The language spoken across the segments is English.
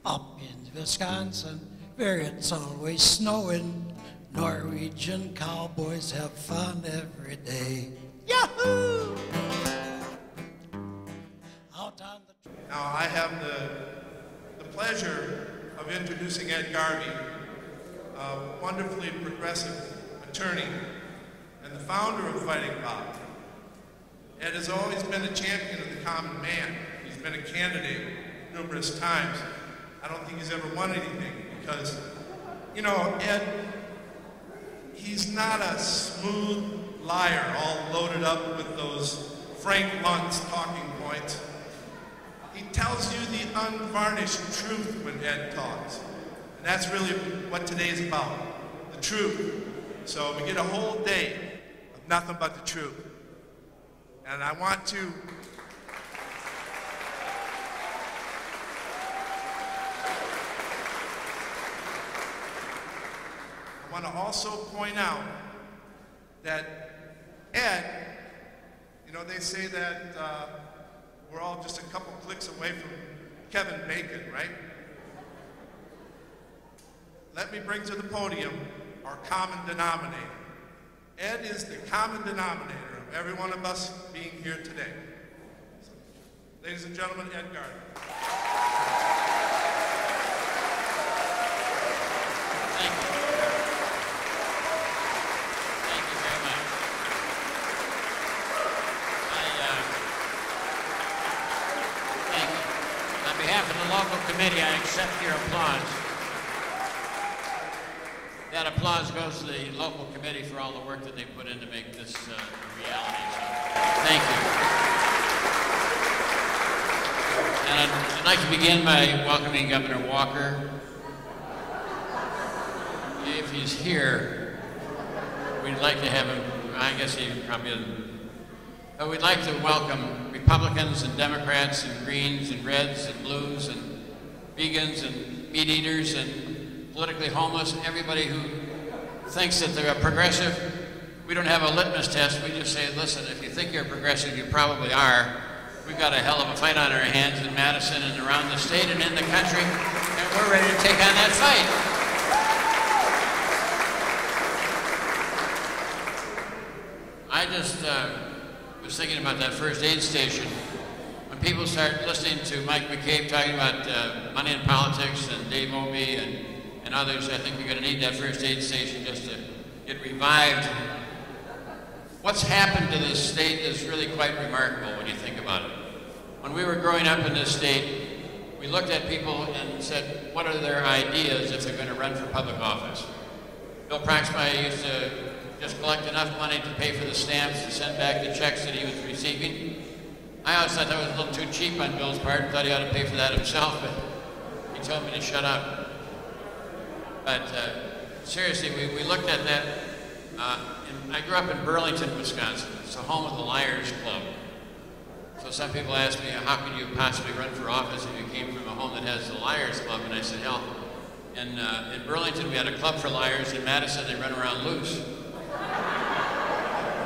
Up in Wisconsin, where it's always snowing, Norwegian cowboys have fun every day. Yahoo! Out on the... Now I have the pleasure of introducing Ed Garvey, a wonderfully progressive attorney and the founder of Fighting Bob. Ed has always been a champion of the common man. He's been a candidate numerous times. I don't think he's ever won anything because, you know, Ed, he's not a smooth liar all loaded up with those Frank Luntz talking points. He tells you the unvarnished truth when Ed talks. And that's really what today is about, the truth. So we get a whole day of nothing but the truth. And I want to also point out that Ed, you know, they say that we're all just a couple clicks away from Kevin Bacon, right? Let me bring to the podium our common denominator. Ed is the common denominator of every one of us being here today. So, ladies and gentlemen, Ed Garvey. Thank you. Thank you very much. Thank you. On behalf of the local committee, I accept your applause. That applause goes to the local committee for all the work that they put in to make this reality. So, thank you. And I'd like to begin by welcoming Governor Walker. If he's here, we'd like to have him, I guess he probably isn't. But we'd like to welcome Republicans and Democrats and Greens and Reds and Blues and vegans and meat eaters and politically homeless, everybody who thinks that they're a progressive. We don't have a litmus test. We just say, listen, if you think you're a progressive, you probably are. We've got a hell of a fight on our hands in Madison and around the state and in the country, and we're ready to take on that fight. I just was thinking about that first aid station. When people start listening to Mike McCabe talking about money in politics and Dave Obey and others, I think you're going to need that first aid station just to get revived. What's happened to this state is really quite remarkable when you think about it. When we were growing up in this state, we looked at people and said, what are their ideas if they're going to run for public office? Bill Proxmire used to just collect enough money to pay for the stamps to send back the checks that he was receiving. I always thought that was a little too cheap on Bill's part and thought he ought to pay for that himself, but he told me to shut up. But seriously, we looked at that. I grew up in Burlington, Wisconsin. It's the home of the Liars Club. So some people ask me, how could you possibly run for office if you came from a home that has the Liars Club? And I said, hell, in Burlington we had a club for liars. In Madison they run around loose.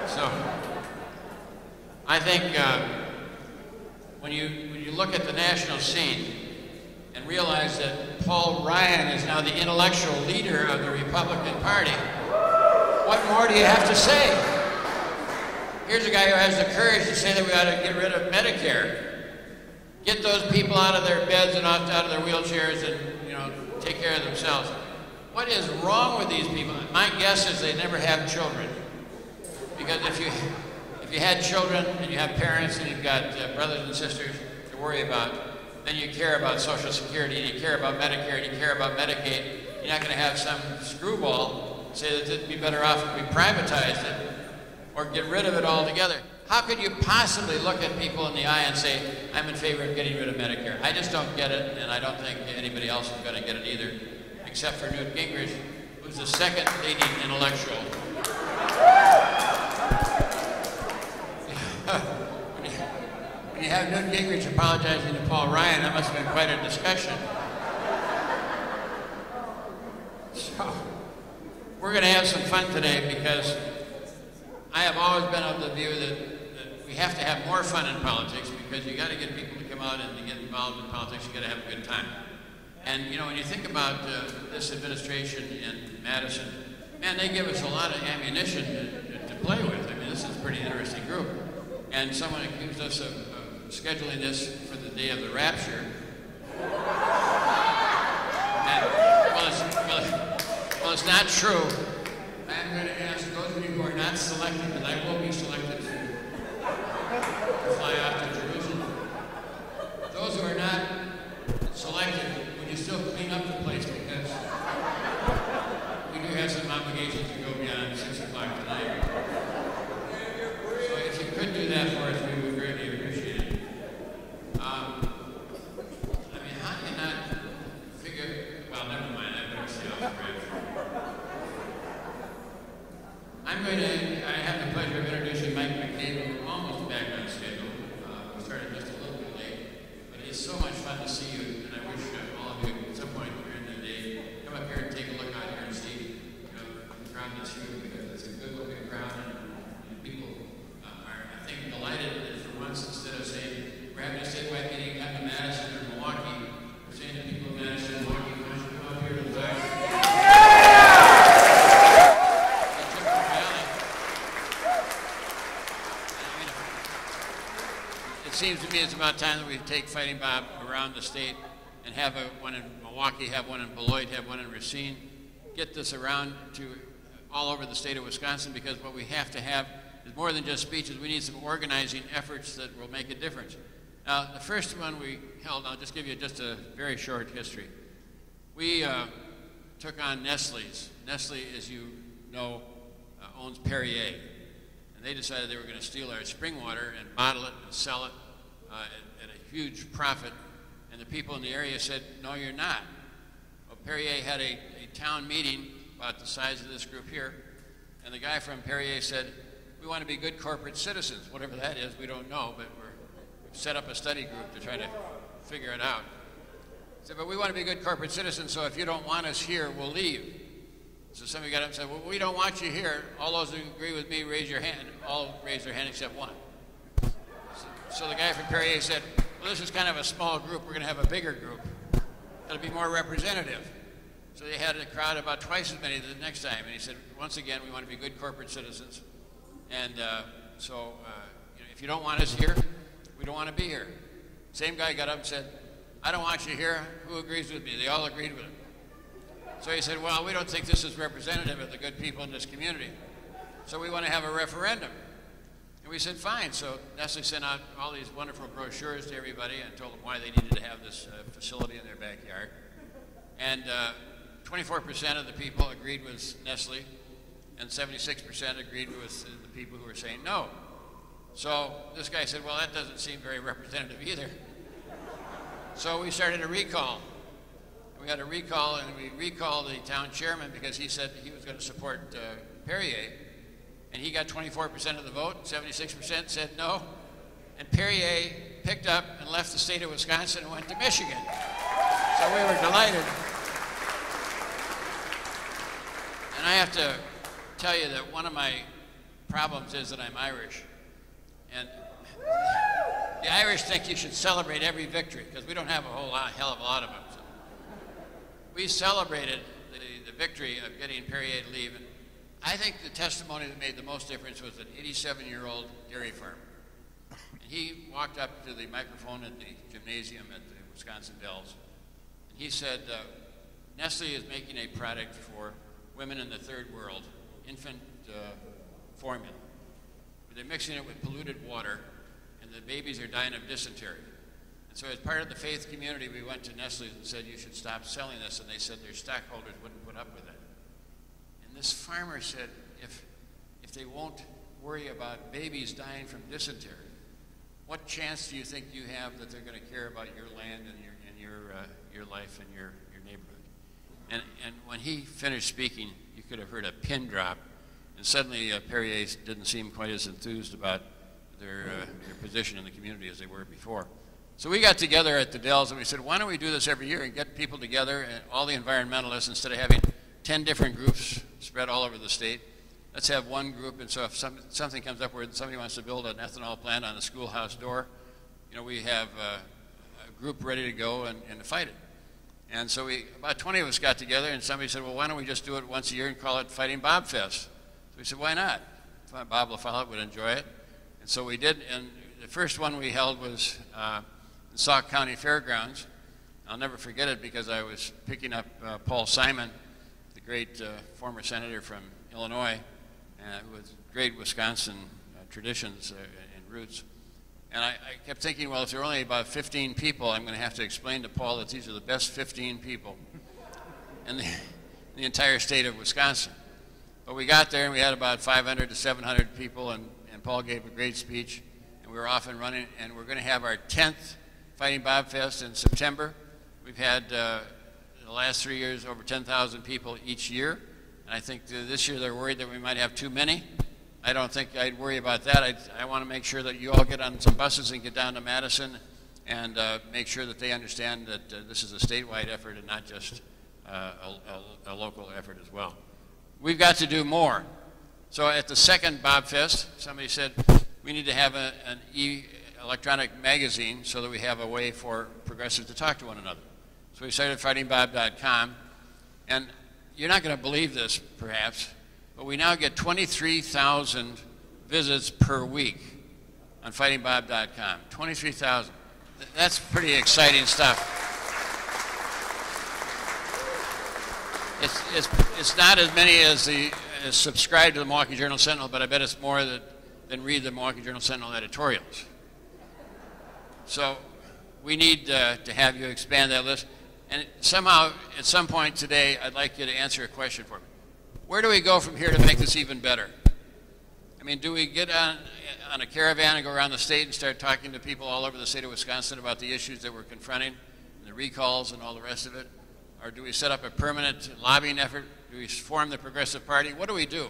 So I think when you look at the national scene and realize that Paul Ryan is now the intellectual leader of the Republican Party, what more do you have to say? Here's a guy who has the courage to say that we ought to get rid of Medicare. Get those people out of their beds and out of their wheelchairs and, you know, take care of themselves. What is wrong with these people? My guess is they never have children. Because if you had children and you have parents and you've got brothers and sisters to worry about, then you care about Social Security and you care about Medicare and you care about Medicaid. You're not going to have some screwball say that it'd be better off if we privatized it or get rid of it altogether. How could you possibly look at people in the eye and say, I'm in favor of getting rid of Medicare? I just don't get it, and I don't think anybody else is going to get it either, except for Newt Gingrich, who's the second leading intellectual. When you have Newt Gingrich apologizing to Paul Ryan, that must have been quite a discussion. So, we're going to have some fun today because I have always been of the view that we have to have more fun in politics because you got to get people to come out and to get involved in politics. You got to have a good time. And you know, when you think about this administration in Madison, man, they give us a lot of ammunition to play with. I mean, this is a pretty interesting group. And someone accused us of scheduling this for the day of the rapture. And, well, it's not true. I'm going to ask those of you who are not selected, because I will be selected to fly out to Jerusalem. Those who are not selected, would you still clean up the place, because we do have some obligations to go beyond 6 o'clock tonight. So if you could do that for us, we would greatly appreciate it. I mean, how do you not figure, well, never mind, I better stay off the rapture. I have the pleasure of introducing Mike McCabe, almost back on schedule. We started just a little bit late, but it's so much fun to see you, and I wish all of you at some point during the day come up here and take a look out here and see, the crowd that's here, because it's a good-looking crowd, and people are, I think, delighted that for once, instead of saying we're having a statewide meeting, come to Madison or Milwaukee, we're saying to people in Madison and Milwaukee, why don't you come up here to the back? It seems to me it's about time that we take Fighting Bob around the state and have one in Milwaukee, have one in Beloit, have one in Racine, get this around to all over the state of Wisconsin, because what we have to have is more than just speeches. We need some organizing efforts that will make a difference. Now, the first one we held, I'll just give you just a very short history. We took on Nestle's. Nestle, as you know, owns Perrier. And they decided they were going to steal our spring water and bottle it and sell it at a huge profit. And the people in the area said, no, you're not. Well, Perrier had a town meeting about the size of this group here. And the guy from Perrier said, we want to be good corporate citizens. Whatever that is, we don't know, but we've set up a study group to try to figure it out. He said, but we want to be good corporate citizens, so if you don't want us here, we'll leave. So somebody got up and said, well, we don't want you here. All those who agree with me, raise your hand. All raised their hand except one. So the guy from Perrier said, well, this is kind of a small group. We're going to have a bigger group. It'll be more representative. So they had a crowd about twice as many the next time. And he said, once again, we want to be good corporate citizens. And if you don't want us here, we don't want to be here. Same guy got up and said, I don't want you here. Who agrees with me? They all agreed with him. So he said, well, we don't think this is representative of the good people in this community. So we want to have a referendum. And we said, fine. So Nestle sent out all these wonderful brochures to everybody and told them why they needed to have this facility in their backyard. And 24% of the people agreed with Nestle, and 76% agreed with the people who were saying no. So this guy said, well, that doesn't seem very representative either. So we started a recall. We had a recall, and we recalled the town chairman because he said he was going to support Perrier. And he got 24% of the vote, 76% said no. And Perrier picked up and left the state of Wisconsin and went to Michigan. So we were delighted. And I have to tell you that one of my problems is that I'm Irish. And the Irish think you should celebrate every victory, because we don't have a hell of a lot of them. So we celebrated the victory of getting Perrier to leave. And I think the testimony that made the most difference was an 87-year-old dairy farmer. And he walked up to the microphone at the gymnasium at the Wisconsin Dells. And he said, Nestle is making a product for women in the third world, infant formula. They're mixing it with polluted water, and the babies are dying of dysentery. And so as part of the faith community, we went to Nestle and said, you should stop selling this. And they said their stockholders wouldn't put up with it. And this farmer said, if they won't worry about babies dying from dysentery, what chance do you think you have that they're going to care about your land and your life and your neighborhood? And when he finished speaking, you could have heard a pin drop. And suddenly Perrier didn't seem quite as enthused about their position in the community as they were before. So we got together at the Dells and we said, why don't we do this every year and get people together, and all the environmentalists, instead of having 10 different groups spread all over the state, let's have one group. And so if something comes up where somebody wants to build an ethanol plant on the schoolhouse door, we have a group ready to go and to fight it. And so about 20 of us got together, and somebody said, well, why don't we just do it once a year and call it Fighting Bob Fest? So we said, why not? Bob LaFollette would enjoy it. And so we did, and the first one we held was in Sauk County Fairgrounds. I'll never forget it because I was picking up Paul Simon, the great former senator from Illinois, with great Wisconsin traditions and roots. And I kept thinking, well, if there are only about 15 people, I'm going to have to explain to Paul that these are the best 15 people in the entire state of Wisconsin. But we got there and we had about 500 to 700 people, and Paul gave a great speech, and we were off and running, and we're going to have our 10th Fighting Bob Fest in September. We've had, in the last 3 years, over 10,000 people each year, and I think this year they're worried that we might have too many. I don't think I'd worry about that. I want to make sure that you all get on some buses and get down to Madison and make sure that they understand that this is a statewide effort and not just a local effort as well. We've got to do more. So at the second Bob Fest, somebody said we need to have an electronic magazine so that we have a way for progressives to talk to one another. So we started FightingBob.com, and you're not going to believe this, perhaps, but we now get 23,000 visits per week on FightingBob.com. 23,000. That's pretty exciting stuff. It's not as many as subscribe to the Milwaukee Journal Sentinel, but I bet it's more than read the Milwaukee Journal Sentinel editorials. So we need to have you expand that list. And somehow, at some point today, I'd like you to answer a question for me. Where do we go from here to make this even better? I mean, do we get on a caravan and go around the state and start talking to people all over the state of Wisconsin about the issues that we're confronting, and the recalls and all the rest of it? Or do we set up a permanent lobbying effort? Do we form the Progressive Party? What do we do?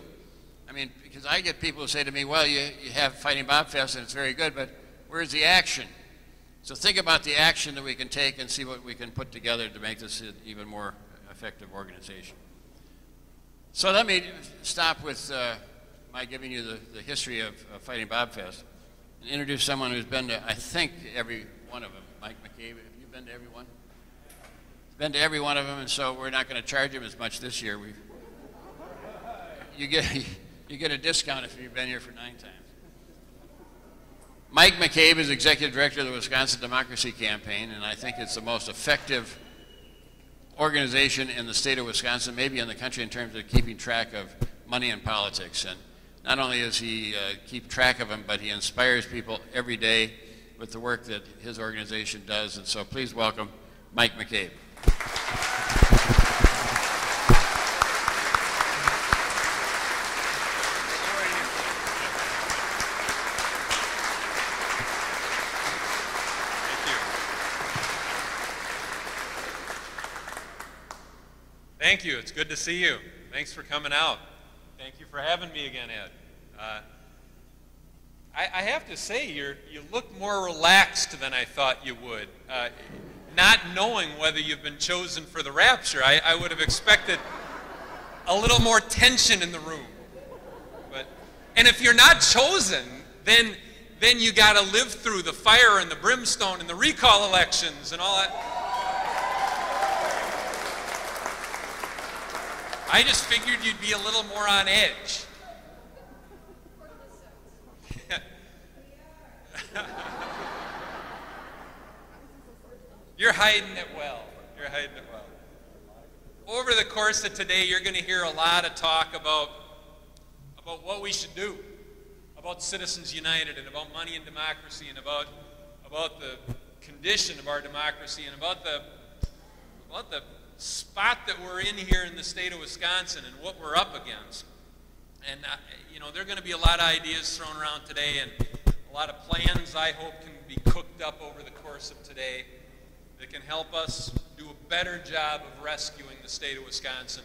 I mean, because I get people who say to me, well, you have Fighting Bob Fest and it's very good, but where's the action? So think about the action that we can take and see what we can put together to make this an even more effective organization. So let me stop with my giving you the history of Fighting Bob Fest and introduce someone who's been to, I think, every one of them. Mike McCabe, have you been to every one? He's been to every one of them, and so we're not going to charge him as much this year. You get a discount if you've been here for 9 times. Mike McCabe is executive director of the Wisconsin Democracy Campaign, and I think it's the most effective organization in the state of Wisconsin, maybe in the country, in terms of keeping track of money in politics. And not only does he keep track of them, but he inspires people every day with the work that his organization does. And so please welcome Mike McCabe. Thank you. It's good to see you. Thanks for coming out. Thank you for having me again, Ed. I have to say, you look more relaxed than I thought you would. Not knowing whether you've been chosen for the rapture, I would have expected a little more tension in the room. And if you're not chosen, then you got to live through the fire and the brimstone and the recall elections and all that. I just figured you'd be a little more on edge. You're hiding it well. You're hiding it well. Over the course of today, you're going to hear a lot of talk about what we should do, about Citizens United and about money and democracy and about the condition of our democracy and about the spot that we're in here in the state of Wisconsin and what we're up against. And, there are going to be a lot of ideas thrown around today and a lot of plans I hope can be cooked up over the course of today that can help us do a better job of rescuing the state of Wisconsin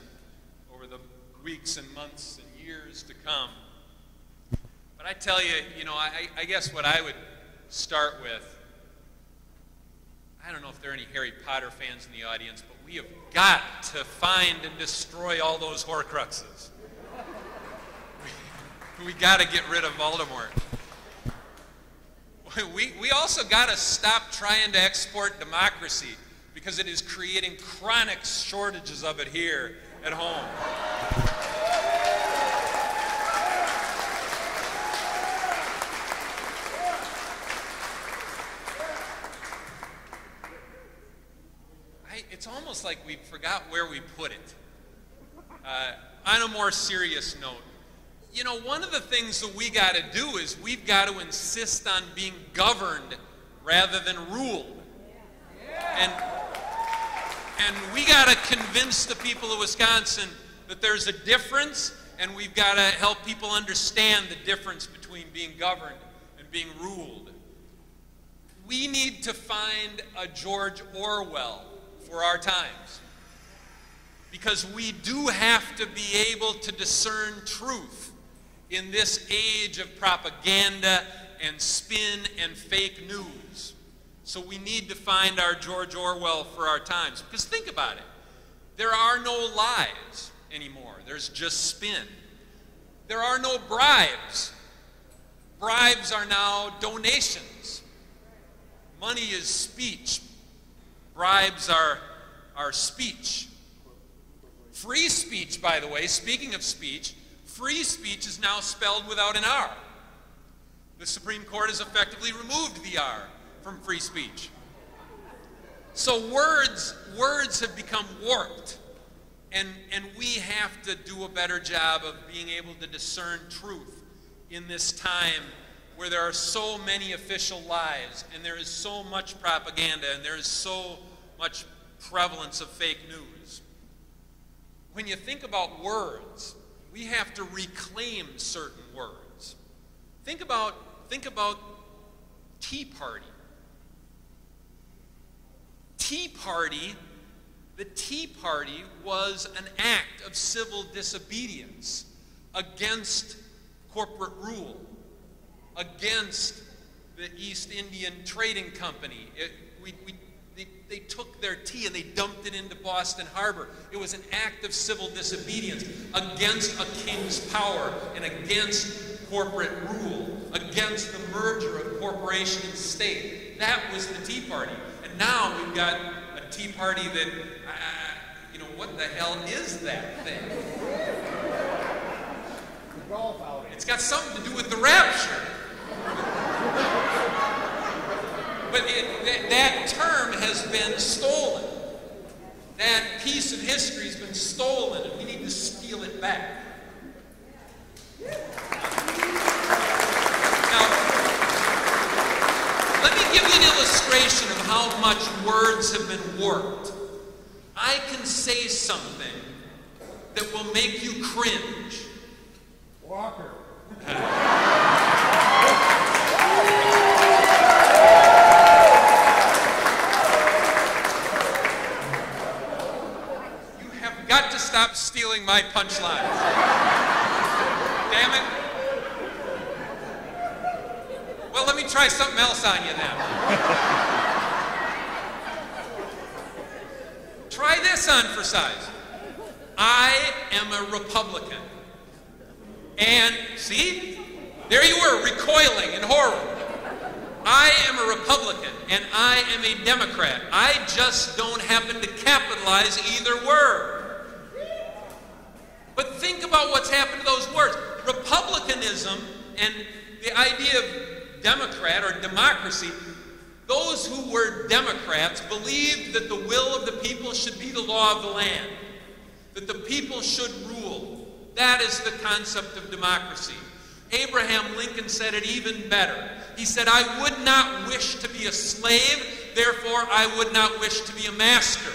over the weeks and months and years to come. But I tell you, I guess what I would start with, I don't know if there are any Harry Potter fans in the audience, but we have got to find and destroy all those Horcruxes. We got to get rid of Voldemort. We also got to stop trying to export democracy, because it is creating chronic shortages of it here at home. It's almost like we forgot where we put it. On a more serious note, you know, one of the things that we got to do is we've got to insist on being governed rather than ruled. And we got to convince the people of Wisconsin that there's a difference, and we've got to help people understand the difference between being governed and being ruled. We need to find a George Orwell for our times, because we do have to be able to discern truth in this age of propaganda and spin and fake news. So we need to find our George Orwell for our times. Because think about it. There are no lies anymore. There's just spin. There are no bribes. Bribes are now donations. Money is speech. Bribes are speech. Free speech, by the way, speaking of speech, free speech is now spelled without an R. The Supreme Court has effectively removed the R from free speech. So words have become warped, and we have to do a better job of being able to discern truth in this time where there are so many official lies, and there is so much propaganda, and there is so much prevalence of fake news. When you think about words, we have to reclaim certain words. Think about Tea Party. The Tea Party was an act of civil disobedience against corporate rule, against the East Indian Trading Company. They took their tea and they dumped it into Boston Harbor. It was an act of civil disobedience against a king's power and against corporate rule, against the merger of corporation and state. That was the Tea Party. And now we've got a Tea Party that, you know, what the hell is that thing? It's got something to do with the rapture. But that term has been stolen. That piece of history has been stolen, and we need to steal it back. Now, let me give you an illustration of how much words have been warped. I can say something that will make you cringe. Walker. Got to stop stealing my punchlines. Damn it. Well, let me try something else on you then. Try this on for size. I am a Republican. And, see? There you were, recoiling in horror. I am a Republican, and I am a Democrat. I just don't happen to capitalize either word. But think about what's happened to those words. Republicanism and the idea of Democrat or democracy, those who were Democrats believed that the will of the people should be the law of the land, that the people should rule. That is the concept of democracy. Abraham Lincoln said it even better. He said, I would not wish to be a slave, therefore I would not wish to be a master.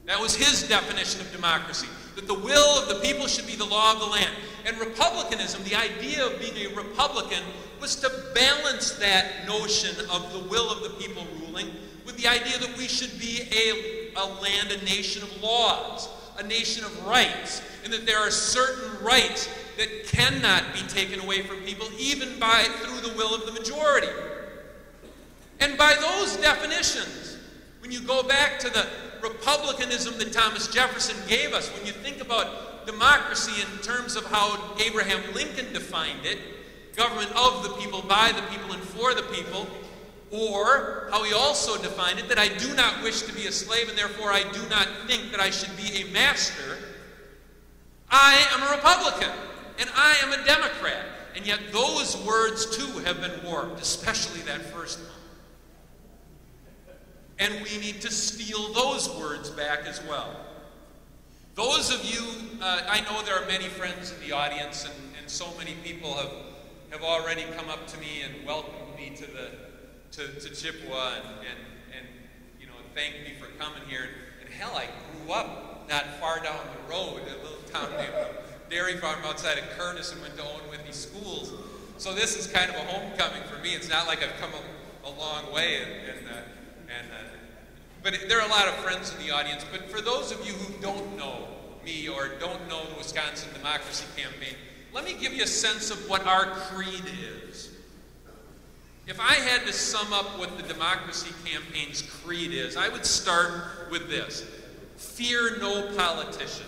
That was his definition of democracy, that the will of the people should be the law of the land. And republicanism, the idea of being a Republican, was to balance that notion of the will of the people ruling with the idea that we should be a land, a nation of laws, a nation of rights, and that there are certain rights that cannot be taken away from people even through the will of the majority. And by those definitions, when you go back to the republicanism that Thomas Jefferson gave us, when you think about democracy in terms of how Abraham Lincoln defined it, government of the people, by the people, and for the people, Or, how he also defined it, that I do not wish to be a slave and therefore I do not think that I should be a master. I am a Republican and I am a Democrat. And yet those words too have been warped, especially that first one. And we need to steal those words back as well. Those of you, I know there are many friends in the audience, and so many people have already come up to me and welcomed me to Chippewa and you know, thanked me for coming here. And hell, I grew up not far down the road, a little town named Dairy Farm outside of Curtis, and went to Owen-Whitney schools. So this is kind of a homecoming for me. It's not like I've come a long way, but there are a lot of friends in the audience. But for those of you who don't know me or don't know the Wisconsin Democracy Campaign, let me give you a sense of what our creed is. If I had to sum up what the Democracy Campaign's creed is, I would start with this: fear no politician.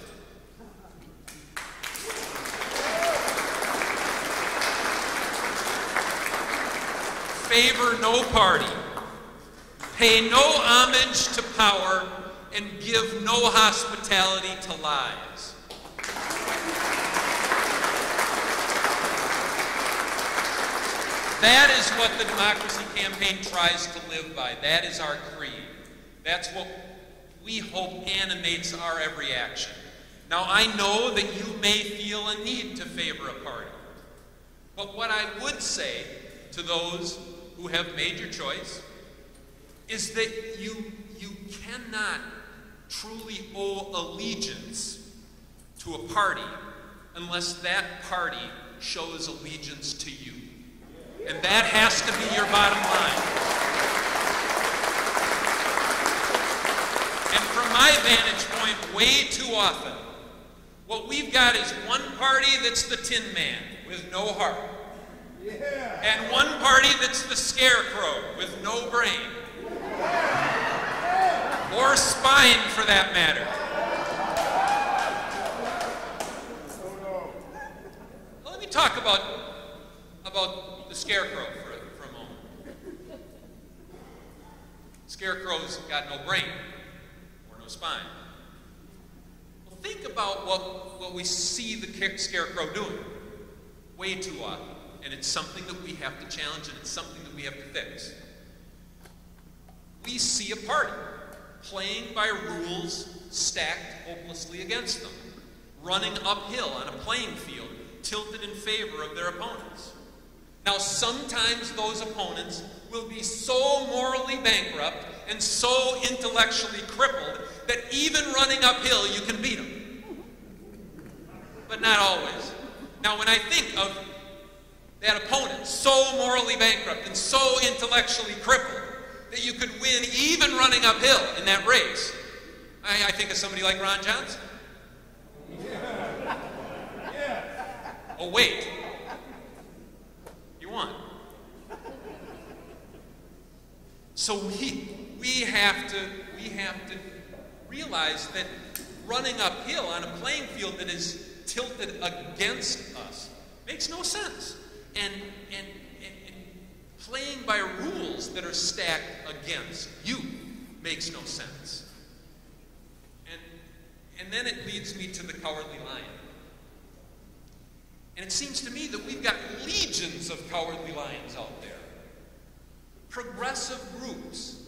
Favor no party, pay no homage to power, and give no hospitality to lies. That is what the Democracy Campaign tries to live by. That is our creed. That's what we hope animates our every action. Now, I know that you may feel a need to favor a party, but what I would say to those who have made your choice is that you cannot truly owe allegiance to a party unless that party shows allegiance to you. And that has to be your bottom line. And from my vantage point, way too often, what we've got is one party that's the Tin Man with no heart. Yeah. And one party that's the Scarecrow with no brain. Or spine, for that matter. Well, let me talk about the Scarecrow for a moment. Scarecrow's got no brain or no spine. Well, think about what we see the Scarecrow doing way too often. And it's something that we have to challenge, and it's something that we have to fix. We see a party playing by rules stacked hopelessly against them, running uphill on a playing field tilted in favor of their opponents. Now, sometimes those opponents will be so morally bankrupt and so intellectually crippled that even running uphill you can beat them. But not always. Now, when I think of that opponent so morally bankrupt and so intellectually crippled that you could win even running uphill in that race, I think of somebody like Ron Johnson. Yeah. Yeah. Oh, wait. You won. So we have to realize that running uphill on a playing field that is tilted against us makes no sense. And playing by rules that are stacked against you makes no sense. And then it leads me to the Cowardly Lion. And it seems to me that we've got legions of cowardly lions out there. Progressive groups,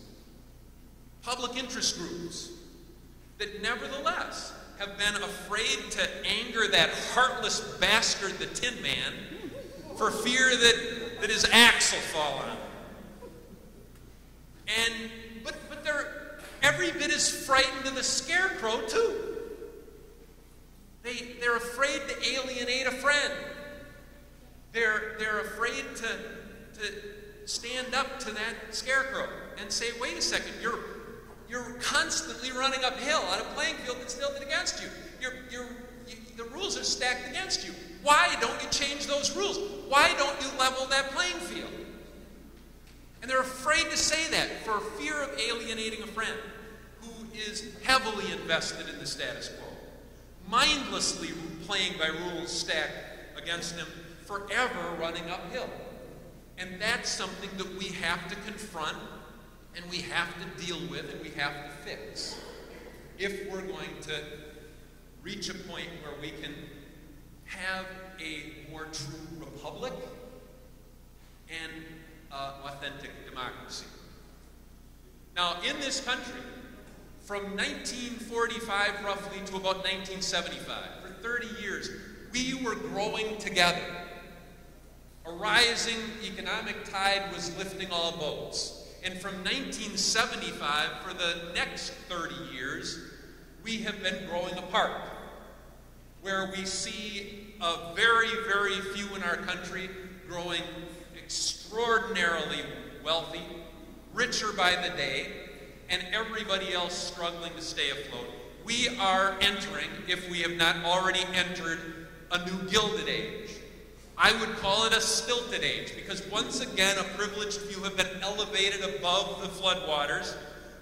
public interest groups, that nevertheless have been afraid to anger that heartless bastard, the Tin Man, for fear that his axe will fall on him. But they're every bit as frightened of the Scarecrow too. They're afraid to alienate a friend. They're afraid to stand up to that Scarecrow and say, wait a second, you're constantly running uphill on a playing field that's tilted against you. The rules are stacked against you. Why don't you change those rules? Why don't you level that playing field? And they're afraid to say that for fear of alienating a friend who is heavily invested in the status quo, mindlessly playing by rules stacked against him, forever running uphill. And that's something that we have to confront, and we have to deal with, and we have to fix if we're going to reach a point where we can have a more true republic and authentic democracy. Now, in this country, from 1945 roughly to about 1975, for 30 years, we were growing together. A rising economic tide was lifting all boats. And from 1975, for the next 30 years, we have been growing apart, where we see a very, very few in our country growing extraordinarily wealthy, richer by the day, and everybody else struggling to stay afloat. We are entering, if we have not already entered, a new Gilded Age. I would call it a stilted age, because once again a privileged few have been elevated above the floodwaters,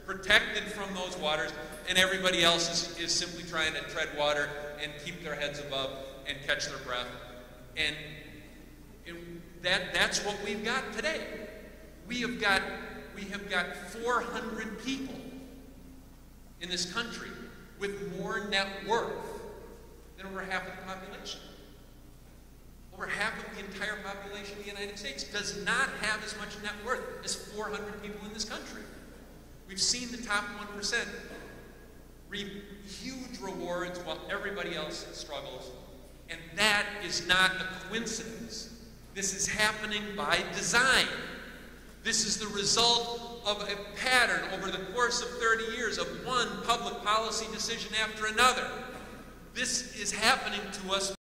protected from those waters, and everybody else is simply trying to tread water and keep their heads above and catch their breath. And that's what we've got today. We have got 400 people in this country with more net worth than over half of the population. Over half of the entire population of the United States does not have as much net worth as 400 people in this country. We've seen the top 1% reap huge rewards while everybody else struggles. And that is not a coincidence. This is happening by design. This is the result of a pattern over the course of 30 years of one public policy decision after another. This is happening to us